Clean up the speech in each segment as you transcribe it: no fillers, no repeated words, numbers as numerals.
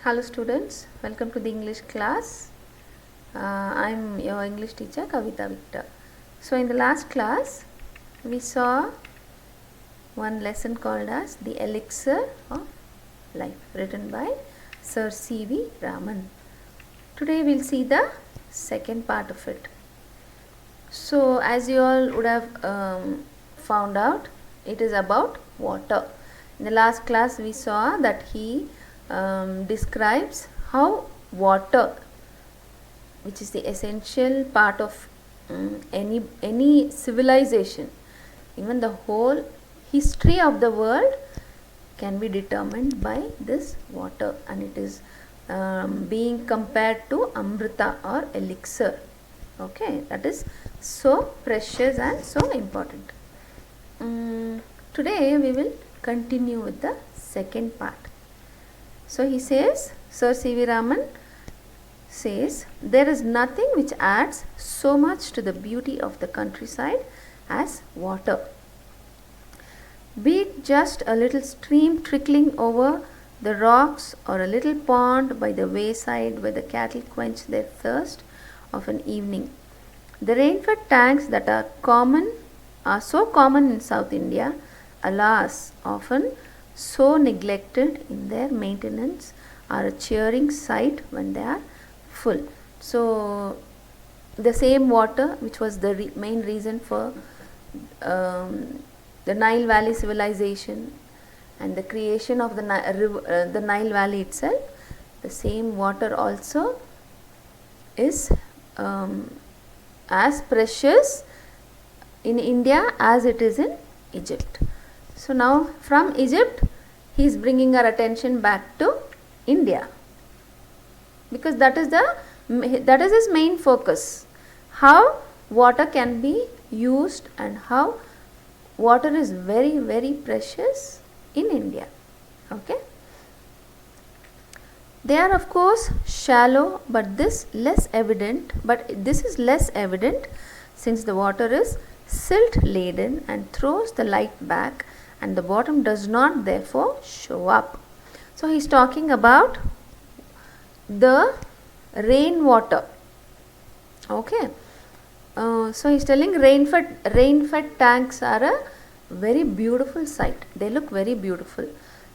Hello students, welcome to the English class. I am your English teacher Kavita Victor. So in the last class we saw one lesson called as the Elixir of Life, written by Sir C.V. Raman. Today we will see the second part of it. So as you all would have found out, it is about water. In the last class we saw that he describes how water, which is the essential part of any civilization, even the whole history of the world, can be determined by this water, and it is being compared to amrita or elixir. Okay, that is so precious and so important. Today we will continue with the second part. So he says, Sir C.V. Raman says, there is nothing which adds so much to the beauty of the countryside as water. Be it just a little stream trickling over the rocks or a little pond by the wayside where the cattle quench their thirst of an evening. The rain-fed tanks that are so common in South India, alas, often so neglected in their maintenance, are a cheering sight when they are full. So the same water which was the main reason for the Nile Valley civilization and the creation of the Nile Valley itself, the same water also is as precious in India as it is in Egypt. So now from Egypt he is bringing our attention back to India, because that is his main focus, how water can be used and how water is very, very precious in India. Okay, they are of course shallow, but this is less evident since the water is silt laden and throws the light back, and the bottom does not therefore show up. So he is talking about the rainwater. Okay, so he is telling rain-fed tanks are a very beautiful sight. They look very beautiful.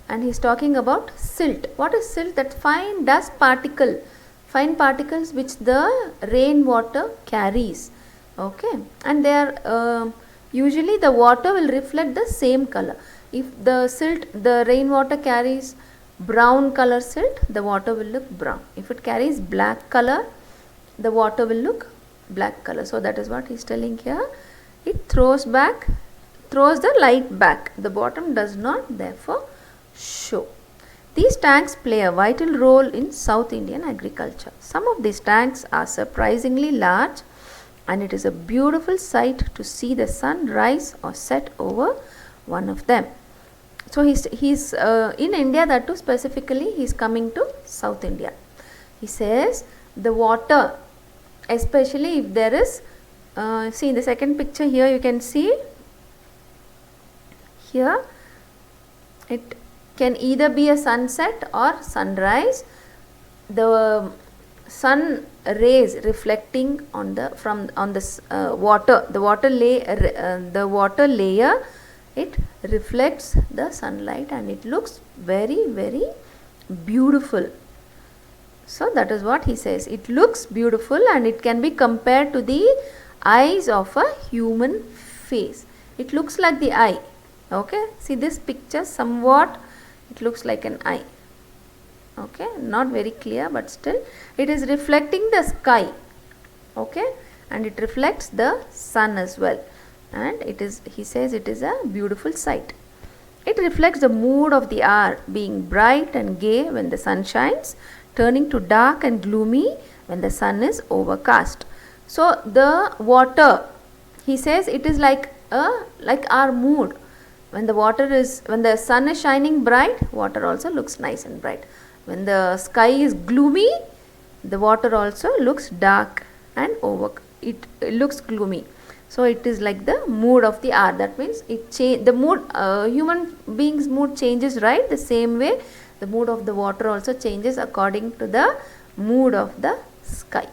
And he is talking about silt. What is silt? That fine dust fine particles which the rainwater carries. Okay, and they are usually the water will reflect the same color. If the rainwater carries brown color silt, the water will look brown. If it carries black color, the water will look black color. So that is what he is telling here. It throws the light back. The bottom does not therefore show. These tanks play a vital role in South Indian agriculture. Some of these tanks are surprisingly large, and it is a beautiful sight to see the sun rise or set over one of them. So he's in India, that too specifically he is coming to South India. He says the water, especially if there is, see in the second picture here you can see, here it can either be a sunset or sunrise. The sun rays reflecting on the water layer, it reflects the sunlight and it looks very, very beautiful. So that is what he says. It looks beautiful and it can be compared to the eyes of a human face. It looks like the eye. Okay, see this picture, somewhat it looks like an eye. Okay, not very clear, but still it is reflecting the sky. Okay, and it reflects the sun as well, and he says it is a beautiful sight. It reflects the mood of the hour, being bright and gay when the sun shines, turning to dark and gloomy when the sun is overcast. So the water, he says, it is like our mood. When the sun is shining bright, water also looks nice and bright. When the sky is gloomy, the water also looks dark and it looks gloomy. So it is like the mood of the hour. That means the mood, human beings' mood changes, right? The same way The mood of the water also changes according to the mood of the sky.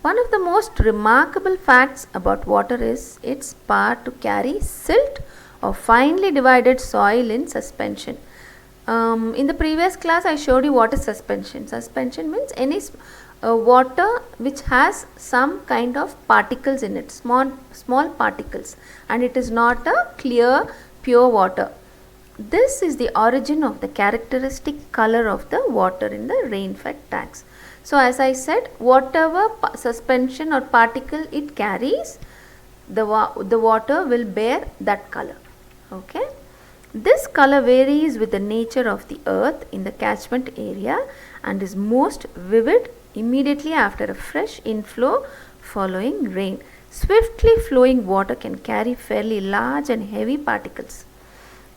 One of the most remarkable facts about water is its power to carry silt or finely divided soil in suspension. In the previous class I showed you what is suspension. Suspension means any water which has some kind of particles in it, small particles, and it is not a clear pure water. This is the origin of the characteristic color of the water in the rain-fed tanks. So as I said, whatever suspension or particle it carries, the water will bear that color. Okay. This color varies with the nature of the earth in the catchment area and is most vivid immediately after a fresh inflow following rain. Swiftly flowing water can carry fairly large and heavy particles.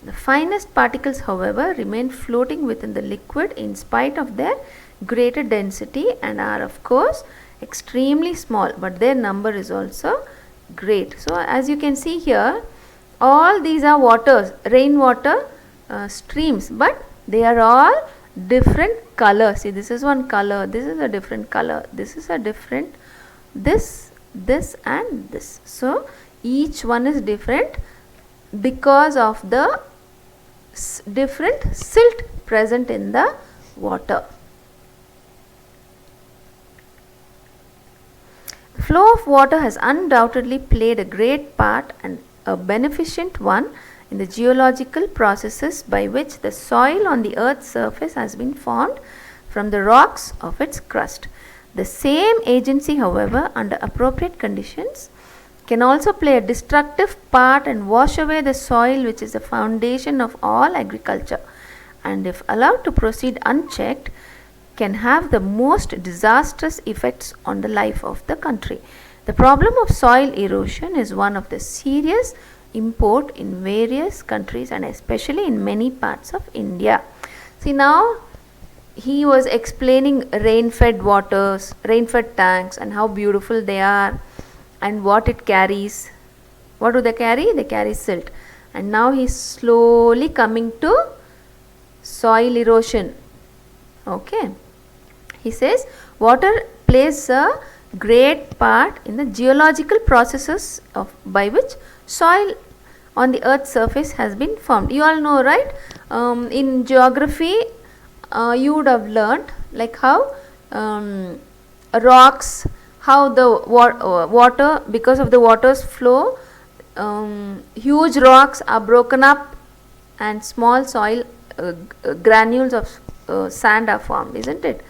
The finest particles, however, remain floating within the liquid in spite of their greater density and are of course extremely small, but their number is also great. So as you can see here, all these are waters, rainwater streams, but they are all different colors. See, this is one color, this is a different color, this is a different, this and this. So each one is different because of the different silt present in the water. The flow of water has undoubtedly played a great part and a beneficent one in the geological processes by which the soil on the earth's surface has been formed from the rocks of its crust. The same agency, however, under appropriate conditions, can also play a destructive part and wash away the soil, which is the foundation of all agriculture, and if allowed to proceed unchecked, can have the most disastrous effects on the life of the country. The problem of soil erosion is one of the serious import in various countries and especially in many parts of India. See, now he was explaining rain-fed waters, rain-fed tanks and how beautiful they are and what it carries. What do they carry? They carry silt. And now he is slowly coming to soil erosion. Okay. He says water plays a great part in the geological processes by which soil on the earth's surface has been formed. You all know, right? In geography, you would have learnt like how rocks, how the water, because of the water's flow, huge rocks are broken up and small soil granules of sand are formed, isn't it?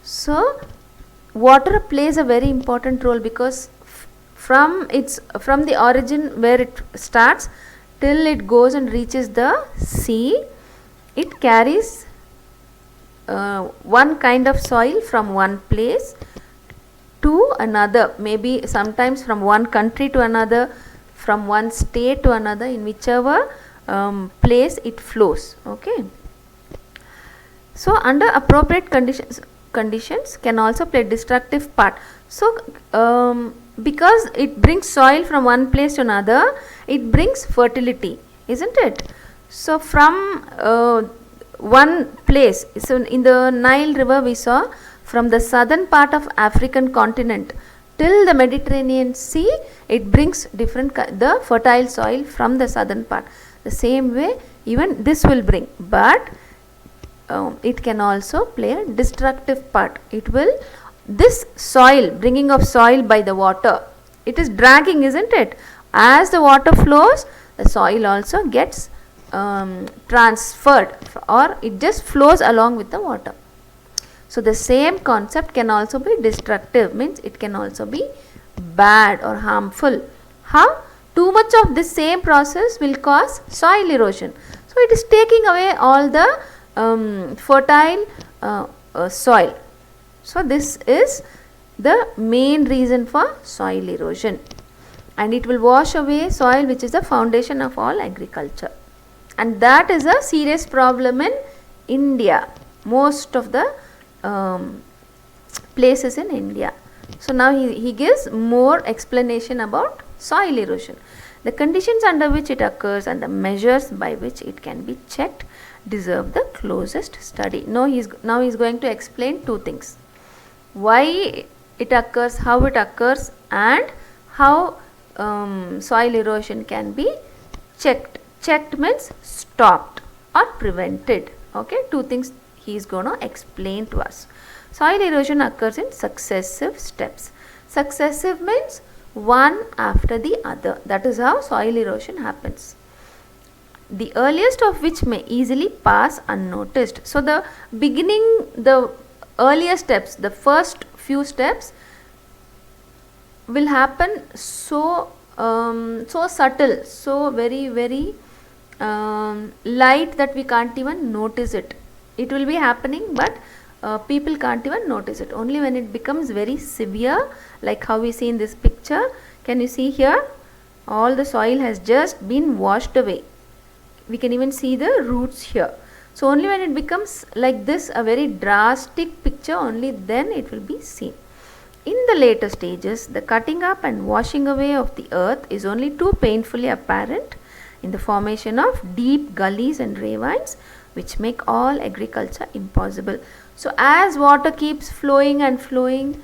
So water plays a very important role because from the origin where it starts till it goes and reaches the sea, it carries one kind of soil from one place to another, maybe sometimes from one country to another, from one state to another, in whichever place it flows. Okay. So under appropriate conditions can also play destructive part. So because it brings soil from one place to another, it brings fertility, isn't it? So from one place, so in the Nile river we saw from the southern part of African continent till the Mediterranean Sea, it brings the fertile soil from the southern part. The same way even this will bring, but it can also play a destructive part. It will, this soil, bringing of soil by the water, it is dragging, isn't it? As the water flows, the soil also gets transferred, or it just flows along with the water. So the same concept can also be destructive, means it can also be bad or harmful. How? Too much of this same process will cause soil erosion. So it is taking away all the fertile soil. So this is the main reason for soil erosion, and it will wash away soil, which is the foundation of all agriculture, and that is a serious problem in India, most of the places in India. So now he gives more explanation about soil erosion. The conditions under which it occurs and the measures by which it can be checked deserve the closest study. Now he is going to explain two things: why it occurs, how it occurs, and how soil erosion can be checked. Checked means stopped or prevented. Okay, two things he is going to explain to us. Soil erosion occurs in successive steps. Successive means one after the other. That is how soil erosion happens, the earliest of which may easily pass unnoticed. So the beginning, the earlier steps, the first few steps will happen so subtle, so very light that we can't even notice it. It will be happening, but people can't even notice it. Only when it becomes very severe, like how we see in this picture. Can you see here? All the soil has just been washed away. We can even see the roots here. So only when it becomes like this, a very drastic picture, only then it will be seen. In the later stages, the cutting up and washing away of the earth is only too painfully apparent in the formation of deep gullies and ravines, which make all agriculture impossible. So as water keeps flowing and flowing,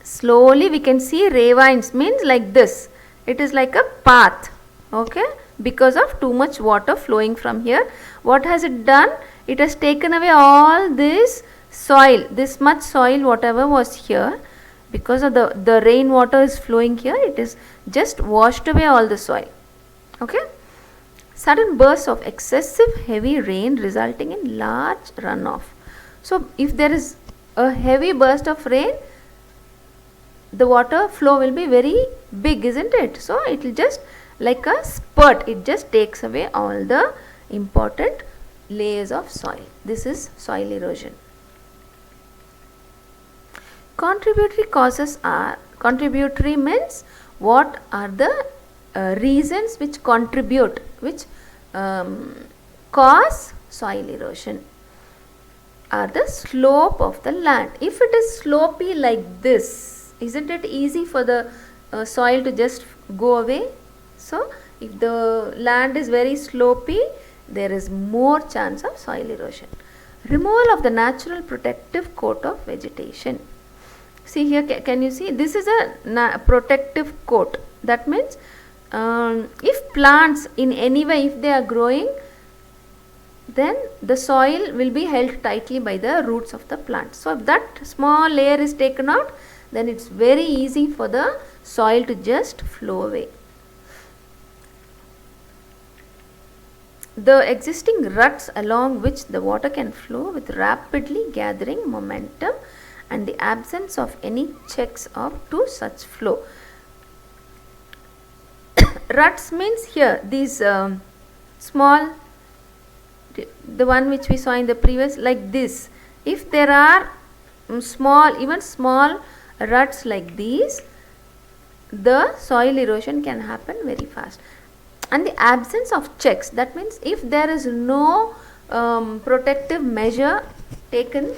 slowly we can see ravines, means like this. It is like a path, okay, because of too much water flowing from here. What has it done? It has taken away all this soil, this much soil whatever was here, because of the rainwater is flowing here, it is just washed away all the soil. Okay. Sudden bursts of excessive heavy rain resulting in large runoff. So if there is a heavy burst of rain, the water flow will be very big, isn't it? So it will just like a spurt, it just takes away all the important layers of soil. This is soil erosion. Contributory causes are, contributory means what are the reasons which contribute, which cause soil erosion, are the slope of the land. If it is slopey like this, isn't it easy for the soil to just go away? So if the land is very slopey, there is more chance of soil erosion. Removal of the natural protective coat of vegetation. See here, can you see? This is a protective coat. That means if plants in any way, if they are growing, then the soil will be held tightly by the roots of the plant. So if that small layer is taken out, then it's very easy for the soil to just flow away. The existing ruts along which the water can flow with rapidly gathering momentum, and the absence of any checks to such flow. Ruts means here these small, the one which we saw in the previous, like this. If there are small, even small ruts like these, the soil erosion can happen very fast. And the absence of checks, that means if there is no protective measure taken,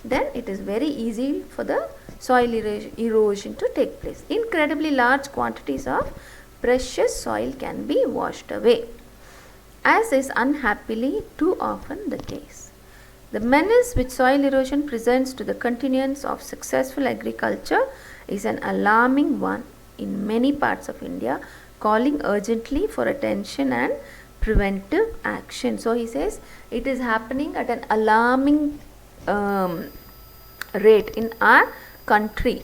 then it is very easy for the soil erosion to take place. Incredibly large quantities of precious soil can be washed away, as is unhappily too often the case. The menace which soil erosion presents to the continuance of successful agriculture is an alarming one in many parts of India, calling urgently for attention and preventive action. So he says it is happening at an alarming rate in our country.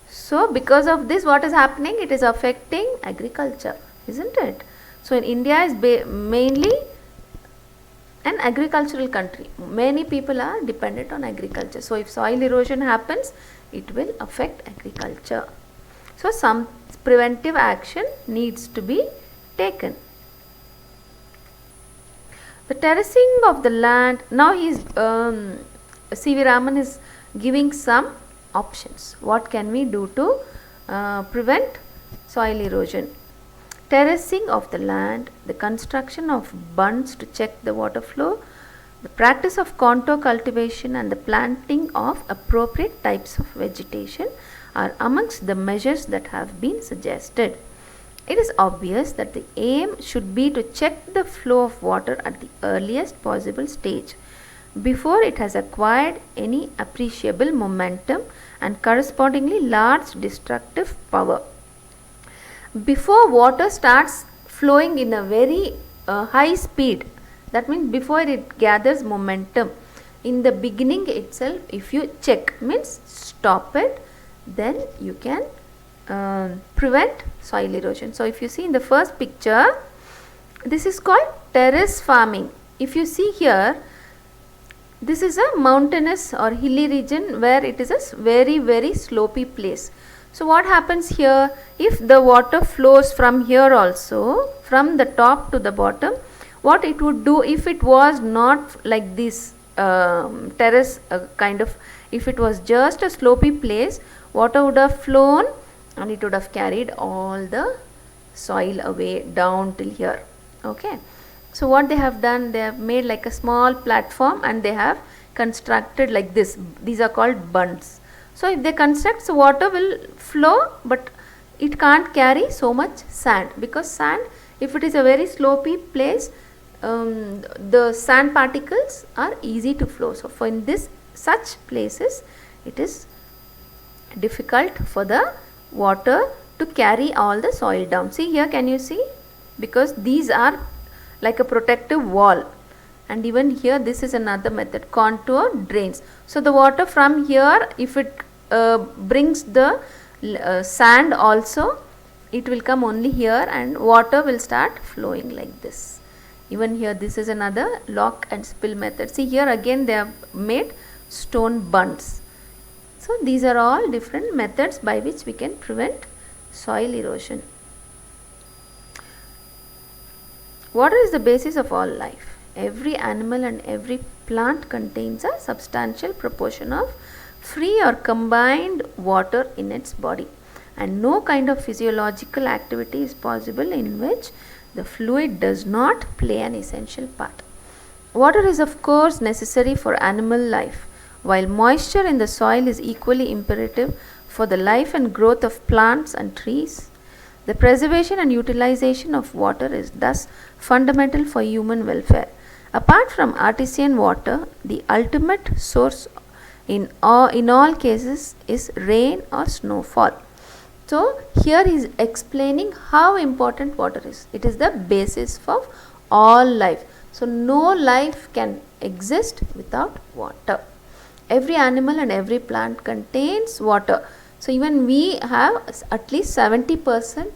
So because of this, what is happening? It is affecting agriculture, isn't it? So in India is mainly an agricultural country. Many people are dependent on agriculture. So if soil erosion happens, it will affect agriculture. So some preventive action needs to be taken. The terracing of the land. Now C.V. Raman is giving some options. What can we do to prevent soil erosion? Terracing of the land, the construction of bunds to check the water flow, the practice of contour cultivation, and the planting of appropriate types of vegetation are amongst the measures that have been suggested. It is obvious that the aim should be to check the flow of water at the earliest possible stage before it has acquired any appreciable momentum and correspondingly large destructive power. Before water starts flowing in a very high speed, that means before it gathers momentum, in the beginning itself, if you check, means stop it, then you can prevent soil erosion. So if you see in the first picture, this is called terrace farming. If you see here, this is a mountainous or hilly region where it is a very slopy place. So what happens here, if the water flows from here also, from the top to the bottom, what it would do if it was not like this terrace kind of, if it was just a slopy place, water would have flown and it would have carried all the soil away down till here. Okay. So what they have done, they have made like a small platform and they have constructed like this. These are called bunds. So if they construct, so water will flow, but it can't carry so much sand, because sand, if it is a very slopy place, the sand particles are easy to flow. So for in this such places, it is difficult for the water to carry all the soil down. See here, can you see? Because these are like a protective wall. And even here, this is another method, contour drains. So the water from here, if it brings the sand also, it will come only here and water will start flowing like this. Even here, this is another lock and spill method. See here again, they have made stone bunds. So these are all different methods by which we can prevent soil erosion. Water is the basis of all life. Every animal and every plant contains a substantial proportion of free or combined water in its body, and no kind of physiological activity is possible in which the fluid does not play an essential part. Water is of course necessary for animal life, while moisture in the soil is equally imperative for the life and growth of plants and trees. The preservation and utilization of water is thus fundamental for human welfare. Apart from artesian water, the ultimate source in all cases is rain or snowfall. So here he is explaining how important water is. It is the basis of all life. So no life can exist without water. Every animal and every plant contains water. So even we have at least 70%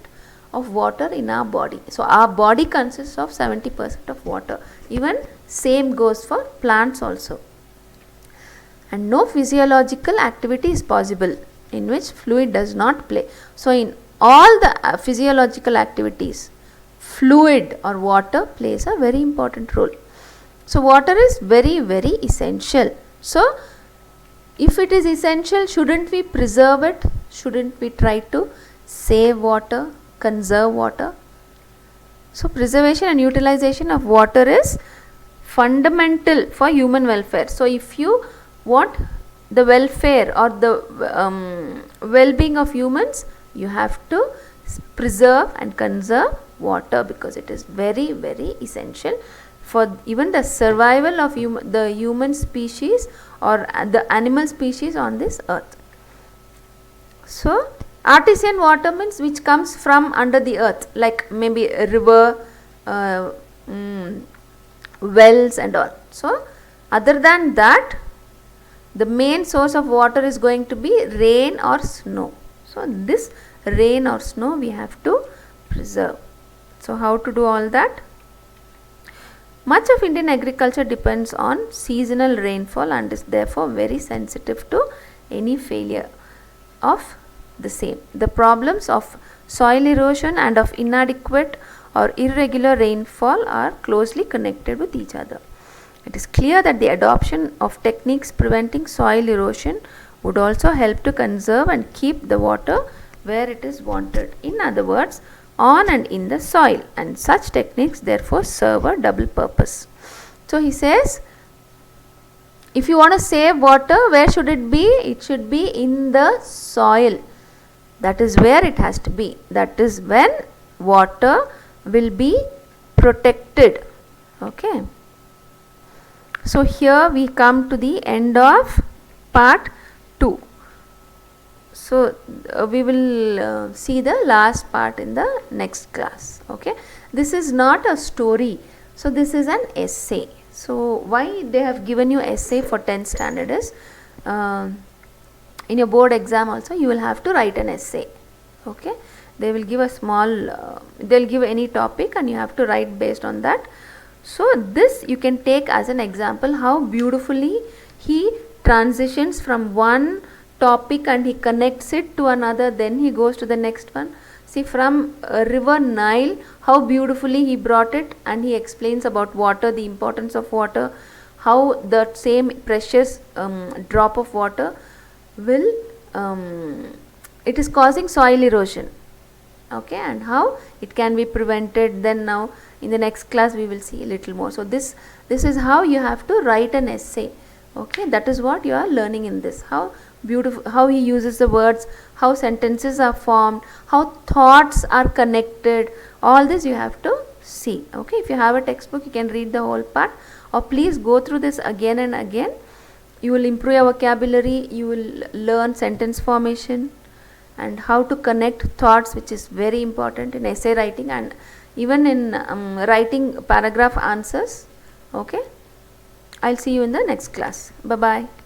of water in our body. So our body consists of 70% of water. Even same goes for plants also. And no physiological activity is possible in which fluid does not play. So in all the physiological activities, fluid or water plays a very important role. So water is very essential. So if it is essential, shouldn't we preserve it? Shouldn't we try to save water, conserve water? So preservation and utilization of water is fundamental for human welfare. So if you want the welfare or the well-being of humans, you have to preserve and conserve water, because it is very essential for even the survival of the human species or the animal species on this earth. So artesian water means which comes from under the earth, like maybe a river, wells and all. So other than that, the main source of water is going to be rain or snow. So this rain or snow we have to preserve. So how to do all that? Much of Indian agriculture depends on seasonal rainfall and is therefore very sensitive to any failure of the same. The problems of soil erosion and of inadequate or irregular rainfall are closely connected with each other. It is clear that the adoption of techniques preventing soil erosion would also help to conserve and keep the water where it is wanted. In other words, on and in the soil, and such techniques therefore serve a double purpose. So he says, if you want to save water, where should it be? It should be in the soil. That is where it has to be. That is when water will be protected. Okay. So here we come to the end of part 2. So we will see the last part in the next class. Okay. This is not a story. So this is an essay. So why they have given you essay for 10th standard is in your board exam also you will have to write an essay. Okay. They will give a small, they'll give any topic and you have to write based on that. So this you can take as an example how beautifully he transitions from one topic and he connects it to another, then he goes to the next one. See, from river Nile, how beautifully he brought it, and he explains about water, the importance of water, how the same precious drop of water will, it is causing soil erosion. Okay, and how it can be prevented. Then now in the next class we will see a little more. So this is how you have to write an essay. Okay, that is what you are learning in this. How beautiful, how he uses the words, how sentences are formed, how thoughts are connected. All this you have to see. Okay, if you have a textbook you can read the whole part, or please go through this again and again. You will improve your vocabulary, you will learn sentence formation and how to connect thoughts, which is very important in essay writing and even in writing paragraph answers. Okay, I'll see you in the next class. Bye bye.